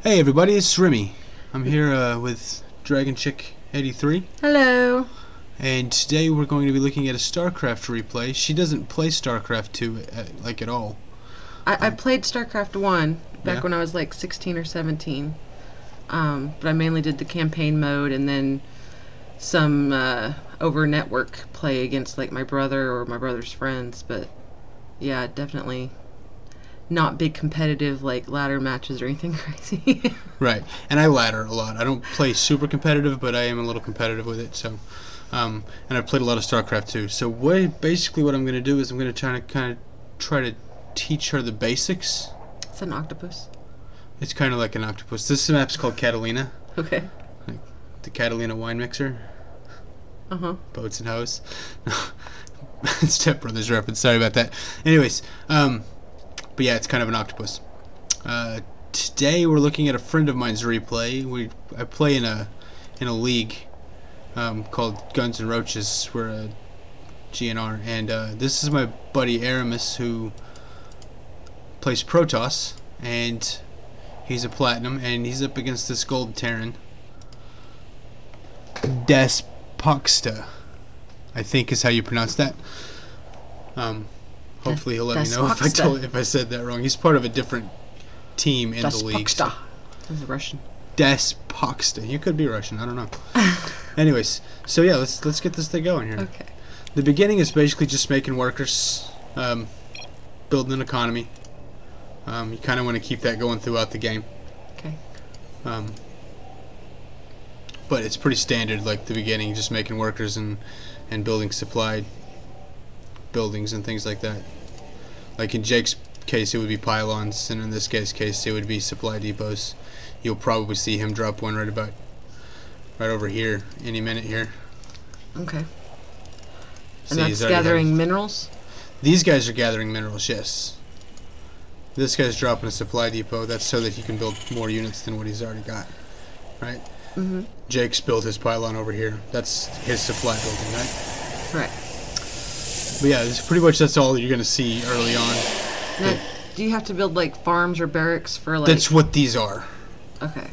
Hey everybody, it's Remy. I'm here with dragonchickabout. Hello. And today we're going to be looking at a Starcraft replay. She doesn't play Starcraft 2 like at all. I played Starcraft 1 back Yeah? when I was like 16 or 17. But I mainly did the campaign mode and then some over network play against like my brother or my brother's friends. But yeah, definitely not big competitive like ladder matches or anything crazy. Right. And I ladder a lot. I don't play super competitive, but I am a little competitive with it. So, and I've played a lot of Starcraft 2. So basically what I'm going to do is I'm going to try to teach her the basics. It's an octopus. It's kind of like an octopus. This map's called Catalina. Okay. Like the Catalina wine mixer. Uh-huh. Boats and hoes. Step Brothers reference. Sorry about that. Anyways, but yeah, it's kind of an octopus. Today we're looking at a friend of mine's replay. I play in a league called Guns and Roaches. We're a GnR, and this is my buddy Eramis, who plays Protoss, and he's a platinum, and he's up against this gold Terran, Daspocksta, I think is how you pronounce that. Hopefully he'll let me know if I said that wrong. He's part of a different team in the league. Daspocksta. That's Russian. Daspocksta. You could be Russian. I don't know. Anyways, so yeah, let's get this thing going here. Okay. The beginning is basically just making workers, building an economy. You kind of want to keep that going throughout the game. Okay. But it's pretty standard, like the beginning, just making workers and building supplied buildings and things like that. Like in Jake's case, it would be pylons, and in this case, it would be supply depots. You'll probably see him drop one right over here any minute here. Okay. See, And that's gathering minerals? These guys are gathering minerals, yes. This guy's dropping a supply depot. That's so that he can build more units than what he's already got, right? Mm-hmm. Jake's built his pylon over here. That's his supply building, right? Right. But yeah, that's all you're going to see early on. Now, do you have to build like farms or barracks for like... That's what these are. Okay.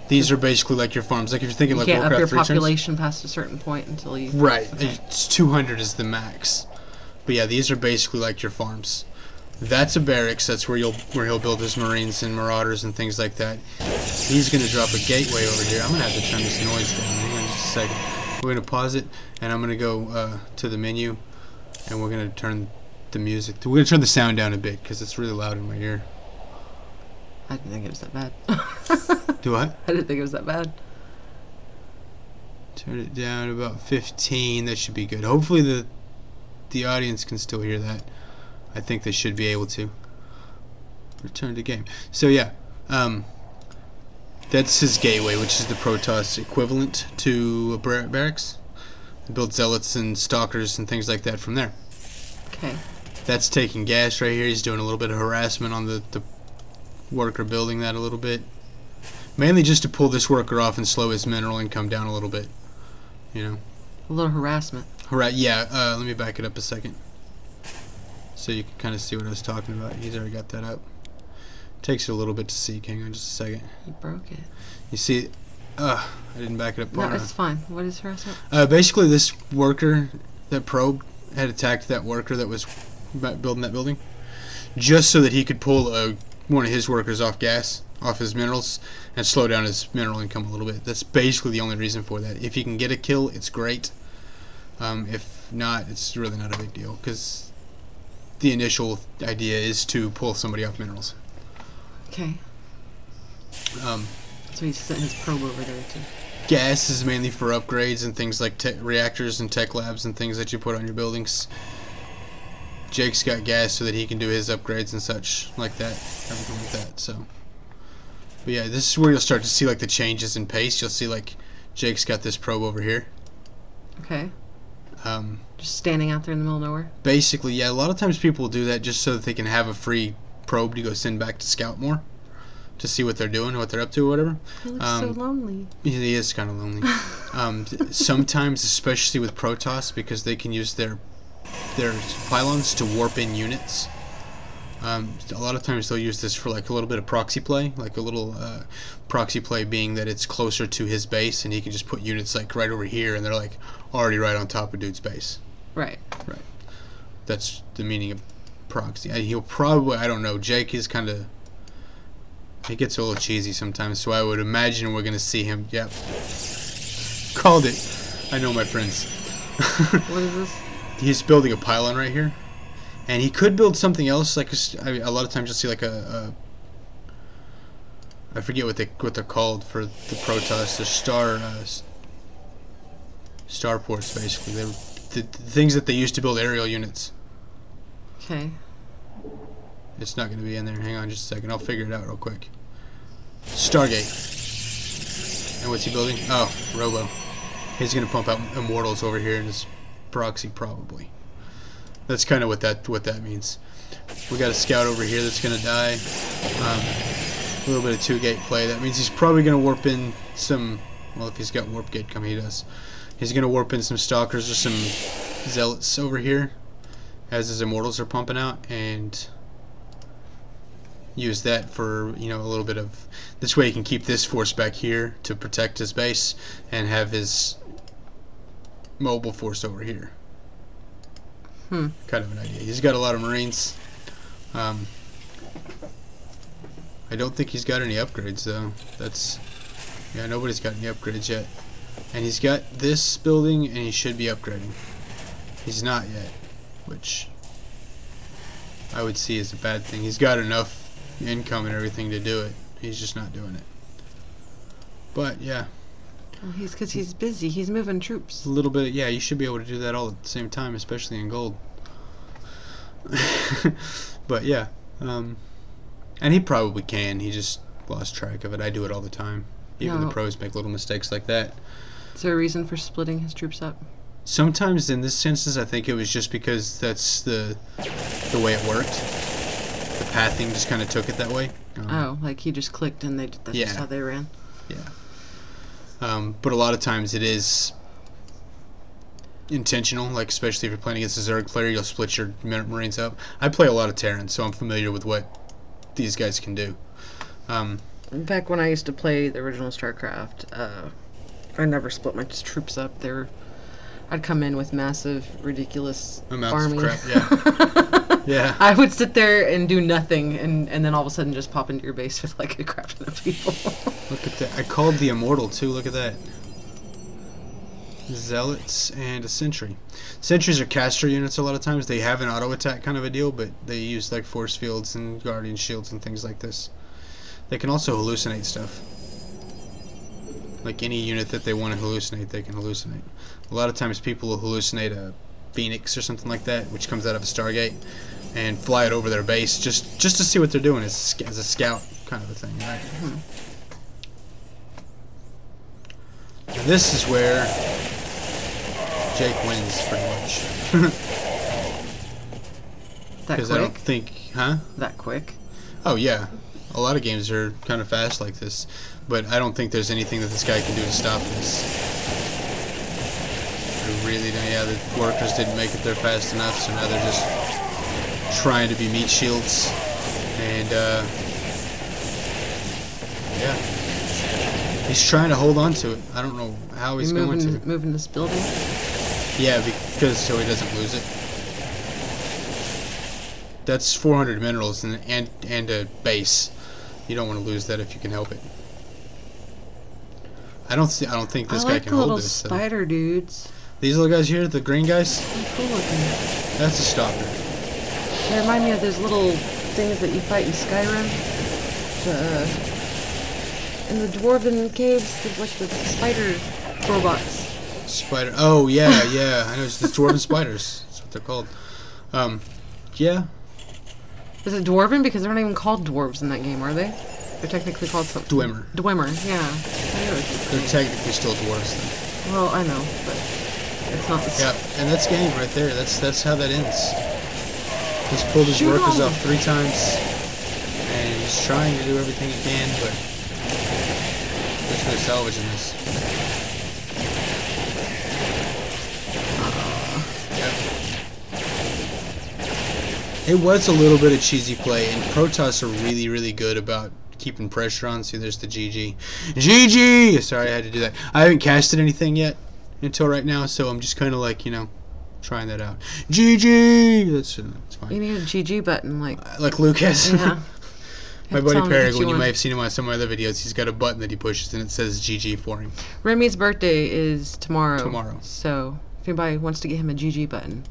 These are basically like your farms. Like if you're thinking You like can't Warcraft up your 3 terms. population past a certain point until you... Right. Okay. It's 200 is the max. But yeah, these are basically like your farms. That's a barracks. That's where he'll build his marines and marauders and things like that. He's going to drop a gateway over here. I'm going to have to turn this noise down. Hang on just a second. We're going to pause it, and I'm going to go to the menu, and we're going to turn the music. We're going to turn the sound down a bit because it's really loud in my ear. I didn't think it was that bad. Do what? I didn't think it was that bad. Turn it down to about 15. That should be good. Hopefully the audience can still hear that. I think they should be able to. Return to game. So yeah, that's his gateway, which is the Protoss equivalent to a barracks. Build zealots and stalkers and things like that from there. Okay. That's taking gas right here. He's doing a little bit of harassment on the worker building that a little bit. Mainly just to pull this worker off and slow his mineral income down a little bit. You know. A little harassment. Yeah, let me back it up a second. So you can kind of see what I was talking about. He's already got that up. Takes it a little bit to see. Hang on just a second. You broke it. You see, I didn't back it up. No, it's fine. What is harassment? Basically, this worker, that probe, had attacked that worker that was building that building, just so that he could pull one of his workers off his minerals, and slow down his mineral income a little bit. That's basically the only reason for that. If he can get a kill, it's great. If not, it's really not a big deal, because the initial idea is to pull somebody off minerals. Okay. So he's setting his probe over there too. Gas is mainly for upgrades and things like reactors and tech labs and things that you put on your buildings. Jake's got gas so that he can do his upgrades and such like that, everything like that. So, but yeah, this is where you'll start to see like the changes in pace. You'll see like Jake's got this probe over here. Okay. Just standing out there in the middle of nowhere? Basically, yeah. A lot of times people will do that just so that they can have a free probe to go send back to scout more, to see what they're doing, what they're up to, or whatever. He looks so lonely. He is kind of lonely. Sometimes, especially with Protoss, because they can use their pylons to warp in units. A lot of times they'll use this for like a little bit of proxy play, like a little proxy play being that it's closer to his base, and he can just put units like right over here, and they're like already right on top of dude's base. Right. Right. That's the meaning of proxy. He'll probably, I don't know, Jake is kind of, he gets a little cheesy sometimes, so I would imagine we're going to see him. Yep. Called it. I know my friends. What is this? He's building a pylon right here. And he could build something else, like a lot of times you'll see like a I forget what they're called for the Protoss, the starports basically. They're the things that they used to build aerial units. Okay. It's not going to be in there. Hang on just a second. I'll figure it out real quick. Stargate. And what's he building? Oh, Robo. He's going to pump out Immortals over here in his proxy probably. That's kind of what that means. We got a scout over here that's going to die. A little bit of 2-gate play. That means he's probably going to warp in some. Well, if he's got warp gate coming, he does. He's going to warp in some stalkers or some zealots over here, as his immortals are pumping out, and use that for a little bit of. This way, he can keep this force back here to protect his base, and have his mobile force over here. Kind of an idea. He's got a lot of Marines. I don't think he's got any upgrades though. Yeah, nobody's got any upgrades yet. And he's got this building, and he should be upgrading. He's not yet, which I would see as a bad thing. He's got enough income and everything to do it. He's just not doing it. But yeah. Well, because he's busy. He's moving troops. A little bit, yeah. You should be able to do that all at the same time, especially in gold. But yeah, and he probably can. He just lost track of it. I do it all the time. Even the pros make little mistakes like that. Is there a reason for splitting his troops up? Sometimes in this instance, I think it was just because that's the way it worked. The pathing just kind of took it that way. Like he just clicked and that's just how they ran. Yeah. But a lot of times it is intentional, like especially if you're playing against a Zerg player, you'll split your Marines up. I play a lot of Terran, so I'm familiar with what these guys can do. Back when I used to play the original Starcraft, I never split my troops up. I'd come in with massive, ridiculous amounts army. of crap. Yeah. I would sit there and do nothing, and then all of a sudden just pop into your base with like a crap ton of people. Look at that. I called the Immortal too. Look at that. Zealots and a Sentry. Sentries are caster units a lot of times. They have an auto attack kind of a deal, but they use like force fields and guardian shields and things like this. They can also hallucinate stuff. Like any unit that they want to hallucinate, they can hallucinate. A lot of times people will hallucinate a Phoenix or something like that, which comes out of a Stargate, and fly it over their base just to see what they're doing as a scout kind of a thing, right? And this is where Jake wins pretty much. That Because quick? I don't think, That quick? Oh yeah, a lot of games are kind of fast like this, but I don't think there's anything that this guy can do to stop this. I really don't. Yeah, the workers didn't make it there fast enough, so now they're just trying to be meat shields, and yeah, he's trying to hold on to it. I don't know how he's going to. Moving this building? Yeah, because so he doesn't lose it. That's 400 minerals and a base. You don't want to lose that if you can help it. I don't think this guy can hold this. I like the little spider dudes. These little guys here, the green guys. They're cool looking. That's a stalker. They remind me of those little things that you fight in Skyrim. In the dwarven caves, there's like the spider robots. Spider. Oh yeah. I know it's the dwarven spiders. That's what they're called. Yeah. Is it dwarven? Because they're not even called dwarves in that game, are they? They're technically called something. Dwemer. Dwemer, yeah. They're technically still dwarves then. Well, I know, but it's not the same. Yeah, and that's game right there. That's how that ends. He's pulled his workers off 3 times, and he's trying to do everything he can, but there's no salvage in this. It was a little bit of cheesy play, and Protoss are really, really good about keeping pressure on. See, there's the GG. GG! Sorry, I had to do that. I haven't casted anything yet until right now, so I'm just kind of like, you know, trying that out. GG! That's fine. You need a GG button, like Lucas. Yeah. My buddy Paragon, you might have seen him on some of my other videos, he's got a button that he pushes and it says GG for him. Remy's birthday is tomorrow. Tomorrow. So, if anybody wants to get him a GG button.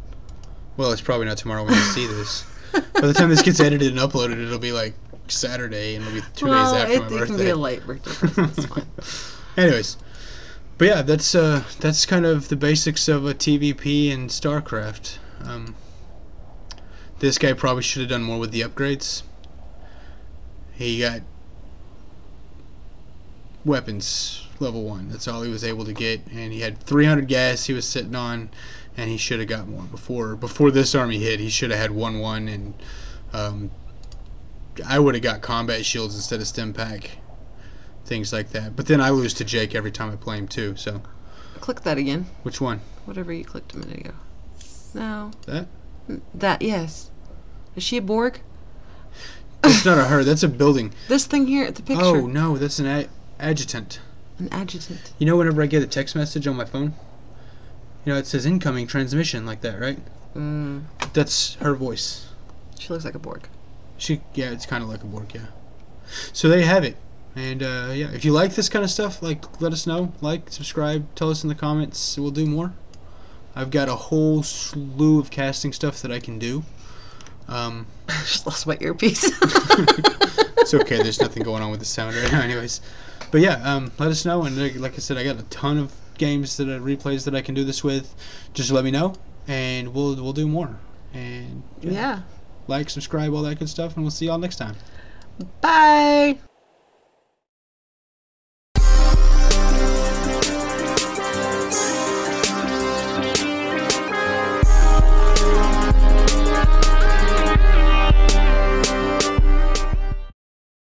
Well, it's probably not tomorrow when you see this. By the time this gets edited and uploaded, it'll be like Saturday, and it'll be 2 days after my birthday. It can be a late birthday present. It's fine. Anyways, but yeah, that's kind of the basics of a TVP and Starcraft. This guy probably should have done more with the upgrades. He got weapons level 1. That's all he was able to get, and he had 300 gas he was sitting on, and he should have got more before this army hit. He should have had 1-1, and I would have got combat shields instead of stim pack, things like that. But then I lose to Jake every time I play him too. So click that again. Which one? Whatever you clicked a minute ago. No. That? Yes. Is she a Borg? That's not a her. That's a building. This thing here at the picture. Oh no, that's an adjutant. An adjutant. You know, whenever I get a text message on my phone, you know, it says incoming transmission like that, right? That's her voice. She looks like a Borg. Yeah, it's kind of like a Borg, yeah. So there you have it. And yeah, if you like this kind of stuff, like, let us know. Like, subscribe, tell us in the comments. We'll do more. I've got a whole slew of casting stuff that I can do. I just lost my earpiece. It's okay. There's nothing going on with the sound right now, anyways. But yeah, let us know. And like I said, I got a ton of games replays that I can do this with. Just let me know, and we'll do more. And yeah. Like, subscribe, all that good stuff, and we'll see y'all next time. Bye.